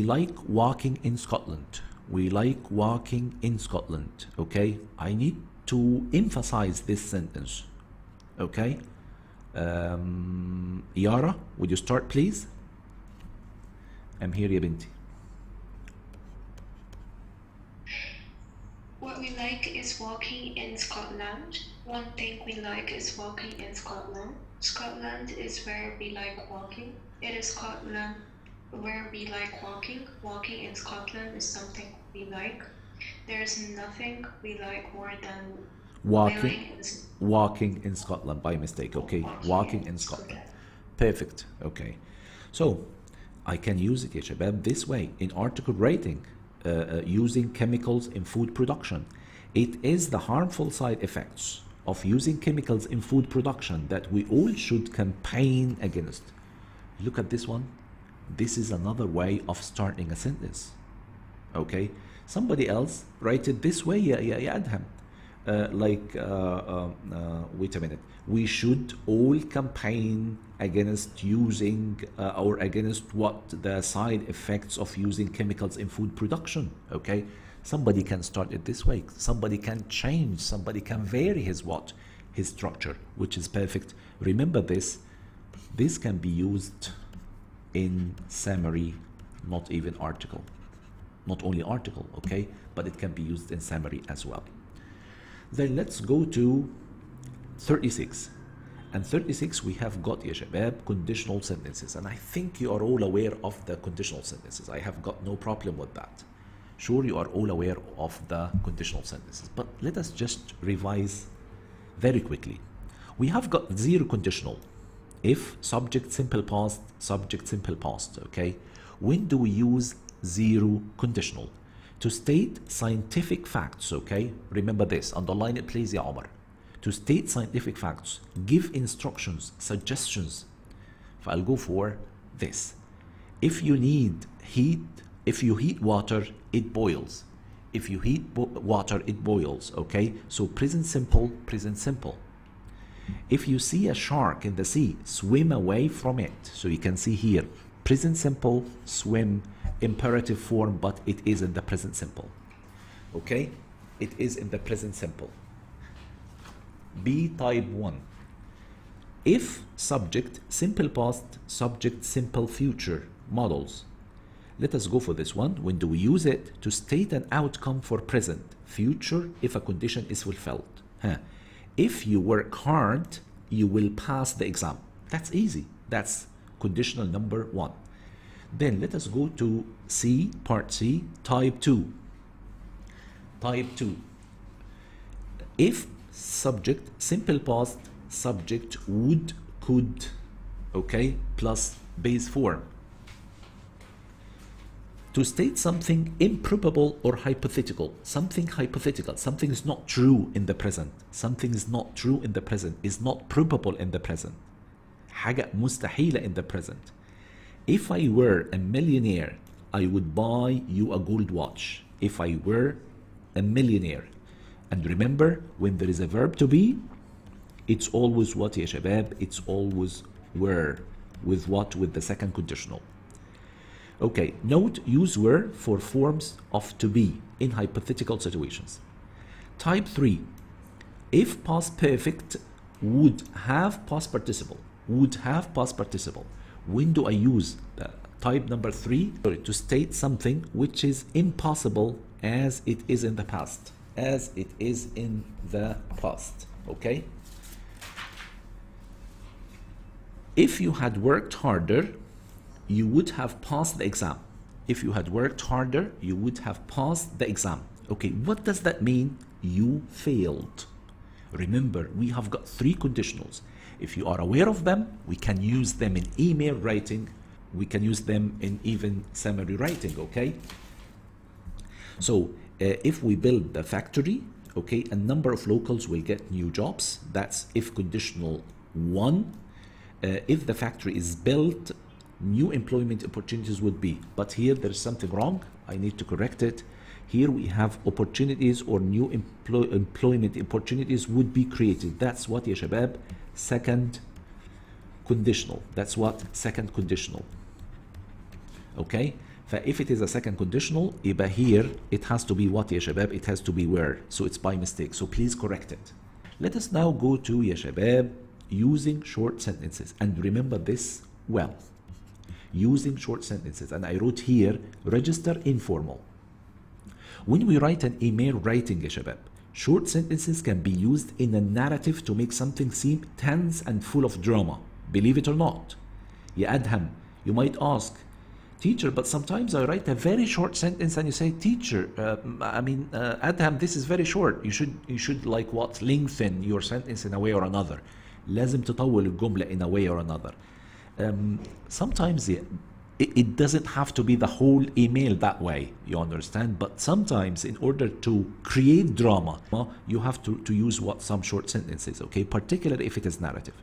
like walking in Scotland. We like walking in Scotland. Okay, I need to emphasize this sentence. Okay, Yara, would you start please? I'm here يا بنتي. What we like is walking in Scotland. One thing we like is walking in Scotland. Scotland is where we like walking. It is Scotland where we like walking. Walking in Scotland is something we like. There's nothing we like more than walking in Scotland by mistake. Okay, walking in Scotland. Perfect. Okay, so I can use it يا شباب this way in article writing. Using chemicals in food production. It is the harmful side effects of using chemicals in food production that we all should campaign against. Look at this one. This is another way of starting a sentence. Okay, somebody else write it this way يا أدهم. Wait a minute. We should all campaign against using or against what the side effects of using chemicals in food production. Okay, somebody can start it this way. Somebody can change. Somebody can vary his structure, which is perfect. Remember this. This can be used in summary, not even article. Not only article, okay, but it can be used in summary as well. Then let's go to 36. And 36 we have got يا شباب conditional sentences, and I think you are all aware of the conditional sentences. I have got no problem with that. Sure, you are all aware of the conditional sentences, but let us just revise very quickly. We have got zero conditional. If, subject, simple past, subject, simple past. Okay, when do we use zero conditional? To state scientific facts. Okay, remember this, underline it please يا عمر. To state scientific facts, give instructions, suggestions. I'll go for this. If you need heat, if you heat water, it boils. If you heat water, it boils. Okay, so present simple, present simple. If you see a shark in the sea, swim away from it. So you can see here, present simple, swim, imperative form, but it is in the present simple. Okay, it is in the present simple. B type 1. If, subject, simple past, subject, simple future models. Let us go for this one. When do we use it? To state an outcome for present, future, if a condition is fulfilled. If you work hard, you will pass the exam. That's easy. That's conditional number 1. Then let us go to C, part C, type 2. Type 2. If, subject, simple past, subject, would, could, okay, plus base form. To state something improbable or hypothetical. Something hypothetical. Something is not true in the present. Something is not true in the present. Is not probable in the present. حاجة مستحيلة in the present. If I were a millionaire, I would buy you a gold watch. If I were a millionaire. And remember, when there is a verb to be, it's always what يا شباب? It's always were. With what? With the second conditional. Okay, note, use were for forms of to be in hypothetical situations. Type 3. If past perfect, would have past participle. Would have past participle. When do I use type number 3? To state something which is impossible as it is in the past. As it is in the past. Okay? If you had worked harder, you would have passed the exam. If you had worked harder, you would have passed the exam. Okay, what does that mean? You failed. Remember, we have got 3 conditionals. If you are aware of them, we can use them in email writing. We can use them in even summary writing, okay? So, if we build the factory, okay, a number of locals will get new jobs. That's if conditional 1. If the factory is built, new employment opportunities would be. But here there is something wrong. I need to correct it. Here we have opportunities or new employment opportunities would be created. That's what يا شباب second conditional. That's what second conditional. Okay, فif it is a second conditional يبقى here it has to be what يا شباب? It has to be where, so it's by mistake, so please correct it. Let us now go to يا شباب using short sentences, and remember this well. Using short sentences, and I wrote here register informal. When we write an email writing يا شباب, short sentences can be used in a narrative to make something seem tense and full of drama. Believe it or not. يا أدهم, you might ask, teacher, but sometimes I write a very short sentence and you say, teacher, Adham, this is very short. You should like what? Lengthen your sentence in a way or another. لازم تطول الجملة in a way or another. Sometimes it doesn't have to be the whole email that way, you understand? But sometimes in order to create drama, you have to use some short sentences, okay? Particularly if it is narrative.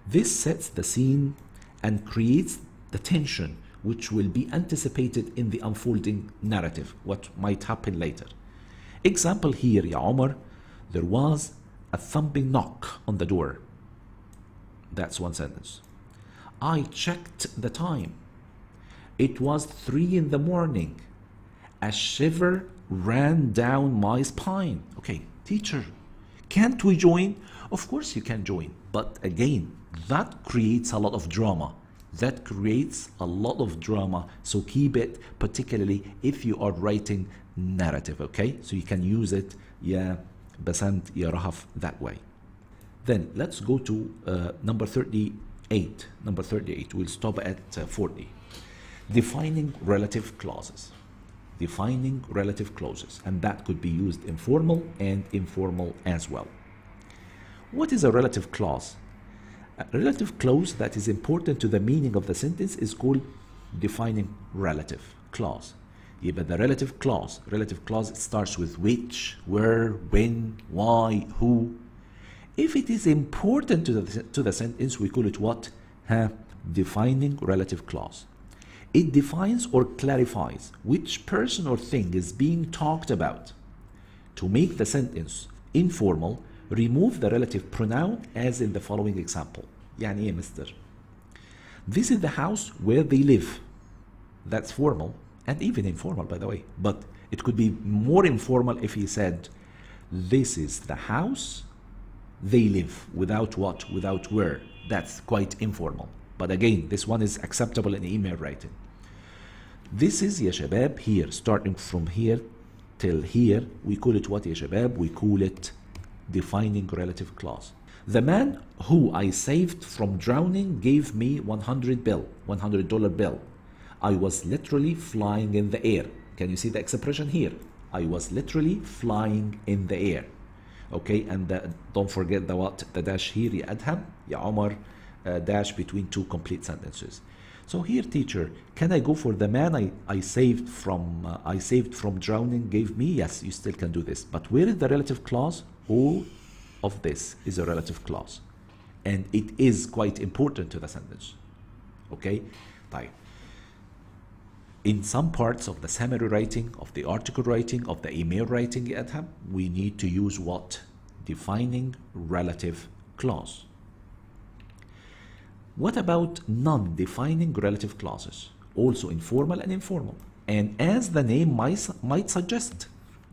This sets the scene and creates the tension which will be anticipated in the unfolding narrative, what might happen later. Example here, Ya Omar, there was a thumping knock on the door. That's one sentence. I checked the time. It was 3 in the morning. A shiver ran down my spine. Okay, teacher, can't we join? Of course you can join, but again, that creates a lot of drama. That creates a lot of drama, so keep it, particularly if you are writing narrative, okay? So you can use it, ya Basant, ya Rahaf, that way. Then let's go to number 38. Number 38, we'll stop at 40. Defining relative clauses. Defining relative clauses, and that could be used informal and informal as well. What is a relative clause? A relative clause that is important to the meaning of the sentence is called defining relative clause. But the relative clause starts with which, where, when, why, who. If it is important to the sentence, we call it what? Defining relative clause. It defines or clarifies which person or thing is being talked about. To make the sentence informal, remove the relative pronoun as in the following example. يعني إيه mister? This is the house where they live. That's formal and even informal, by the way. But it could be more informal if he said, this is the house they live, without what? Without where. That's quite informal. But again, this one is acceptable in email writing. This is, ya shabab, here, starting from here till here, we call it what, ya shabab? We call it defining relative clause. The man who I saved from drowning gave me $100 bill. I was literally flying in the air. Can you see the expression here? I was literally flying in the air. Okay, and don't forget the dash here, ya Adham, ya Omar, dash between two complete sentences. So here, teacher, can I go for the man I saved from drowning gave me? Yes, you still can do this. But where is the relative clause? All of this is a relative clause, and it is quite important to the sentence. Okay, طيب. In some parts of the summary writing, of the article writing, of the email writing, Adham, we need to use what? Defining relative clause. What about non-defining relative clauses? Also informal and informal. And as the name might suggest,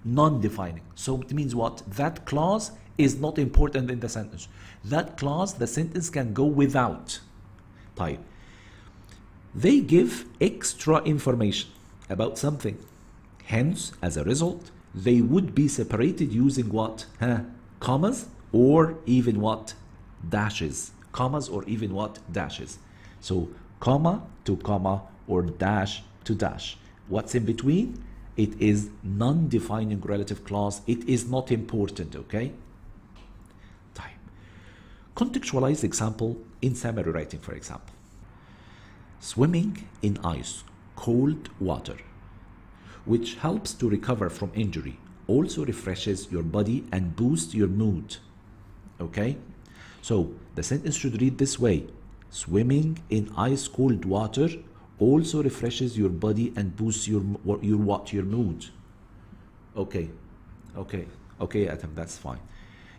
non-defining. So it means what? That clause is not important in the sentence. That clause, the sentence can go without. طيب. They give extra information about something. Hence, as a result, they would be separated using what? Commas or even what? Dashes. Commas or even what? Dashes. So, comma to comma or dash to dash. What's in between? It is non-defining relative clause. It is not important, okay? Time. Contextualized example in summary writing, for example. Swimming in ice, cold water, which helps to recover from injury, also refreshes your body and boosts your mood. Okay? So the sentence should read this way. Swimming in ice cold water also refreshes your body and boosts your mood. Okay, Adham, that's fine.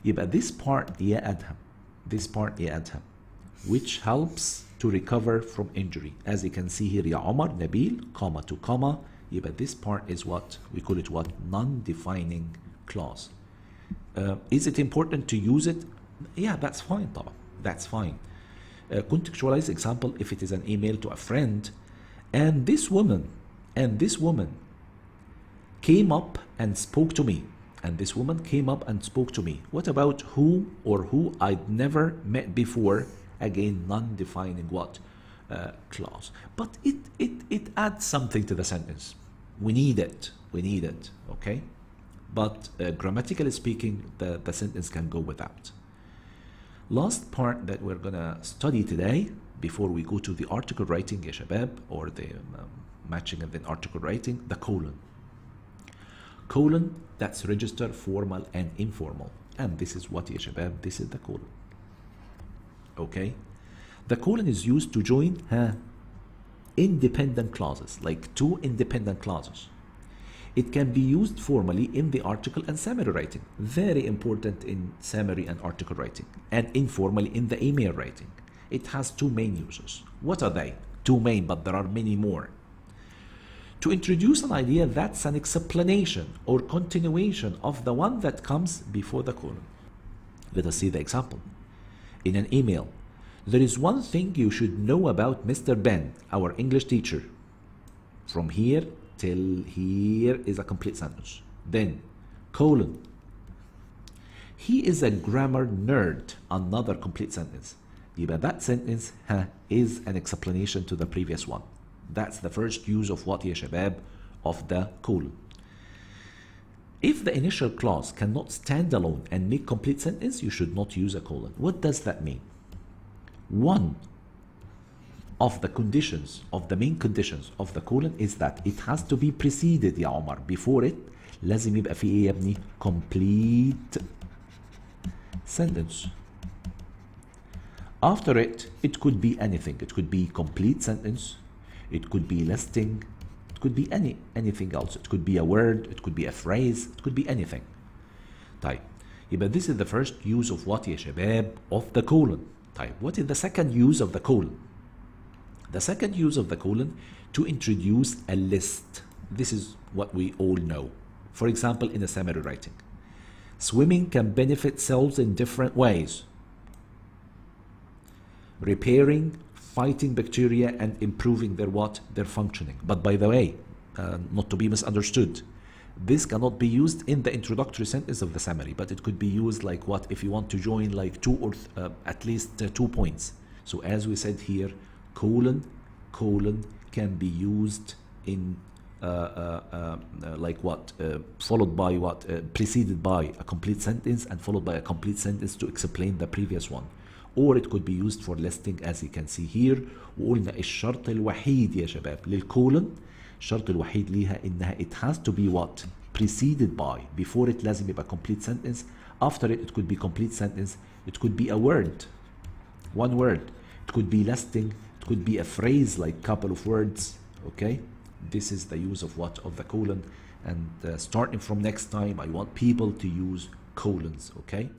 Yeah, but this part, ya Adham, which helps to recover from injury. As you can see here, يا عمر نبيل comma to comma. But this part is what we call it what non-defining clause. Is it important to use it? Yeah, that's fine طبعا. That's fine. Contextualize example if it is an email to a friend, and this woman came up and spoke to me. And this woman came up and spoke to me. What about who or who I'd never met before? Again, non-defining what? Clause. But it adds something to the sentence. We need it, okay? But grammatically speaking, the sentence can go without. Last part that we're gonna study today, before we go to the article writing, يا شباب, or the matching and then article writing, the colon. Colon, that's register, formal and informal. And this is what, يا شباب, this is the colon. Okay? The colon is used to join independent clauses, like two independent clauses. It can be used formally in the article and summary writing. Very important in summary and article writing. And informally in the email writing. It has two main uses. What are they? Two main, but there are many more. To introduce an idea that's an explanation or continuation of the one that comes before the colon. Let us see the example. In an email, there is one thing you should know about Mr. Ben, our English teacher. From here till here is a complete sentence. Then, colon. He is a grammar nerd, another complete sentence. But that sentence is an explanation to the previous one. That's the first use of what, يا شباب, of the colon. If the initial clause cannot stand alone and make complete sentence, you should not use a colon. What does that mean? One of the conditions, of the main conditions of the colon is that it has to be preceded, يا عمر. Before it, لازم يبقى فيه ايه يا ابني? Complete sentence. After it, it could be anything. It could be complete sentence. It could be listing. It could be anything else. It could be a word. It could be a phrase. It could be anything. طيب. يبقى this is the first use of what, يا شباب, of the colon. طيب. What is the second use of the colon? The second use of the colon, to introduce a list. This is what we all know. For example, in a summary writing. Swimming can benefit cells in different ways. Repairing, fighting bacteria, and improving their what? Their functioning. But by the way, not to be misunderstood, this cannot be used in the introductory sentence of the summary, but it could be used like what? If you want to join like two or at least 2 points. So as we said here, colon can be used in like what? Followed by what? Preceded by a complete sentence and followed by a complete sentence to explain the previous one. Or it could be used for listing, as you can see here. وقلنا الشرط الوحيد يا شباب للكولن، الشرط الوحيد ليها إنها it has to be what? Preceded by. Before it لازم يبقى complete sentence. After it, it could be complete sentence. It could be a word, one word. It could be listing. It could be a phrase like couple of words. Okay, this is the use of what? Of the colon. And starting from next time, I want people to use colons. Okay.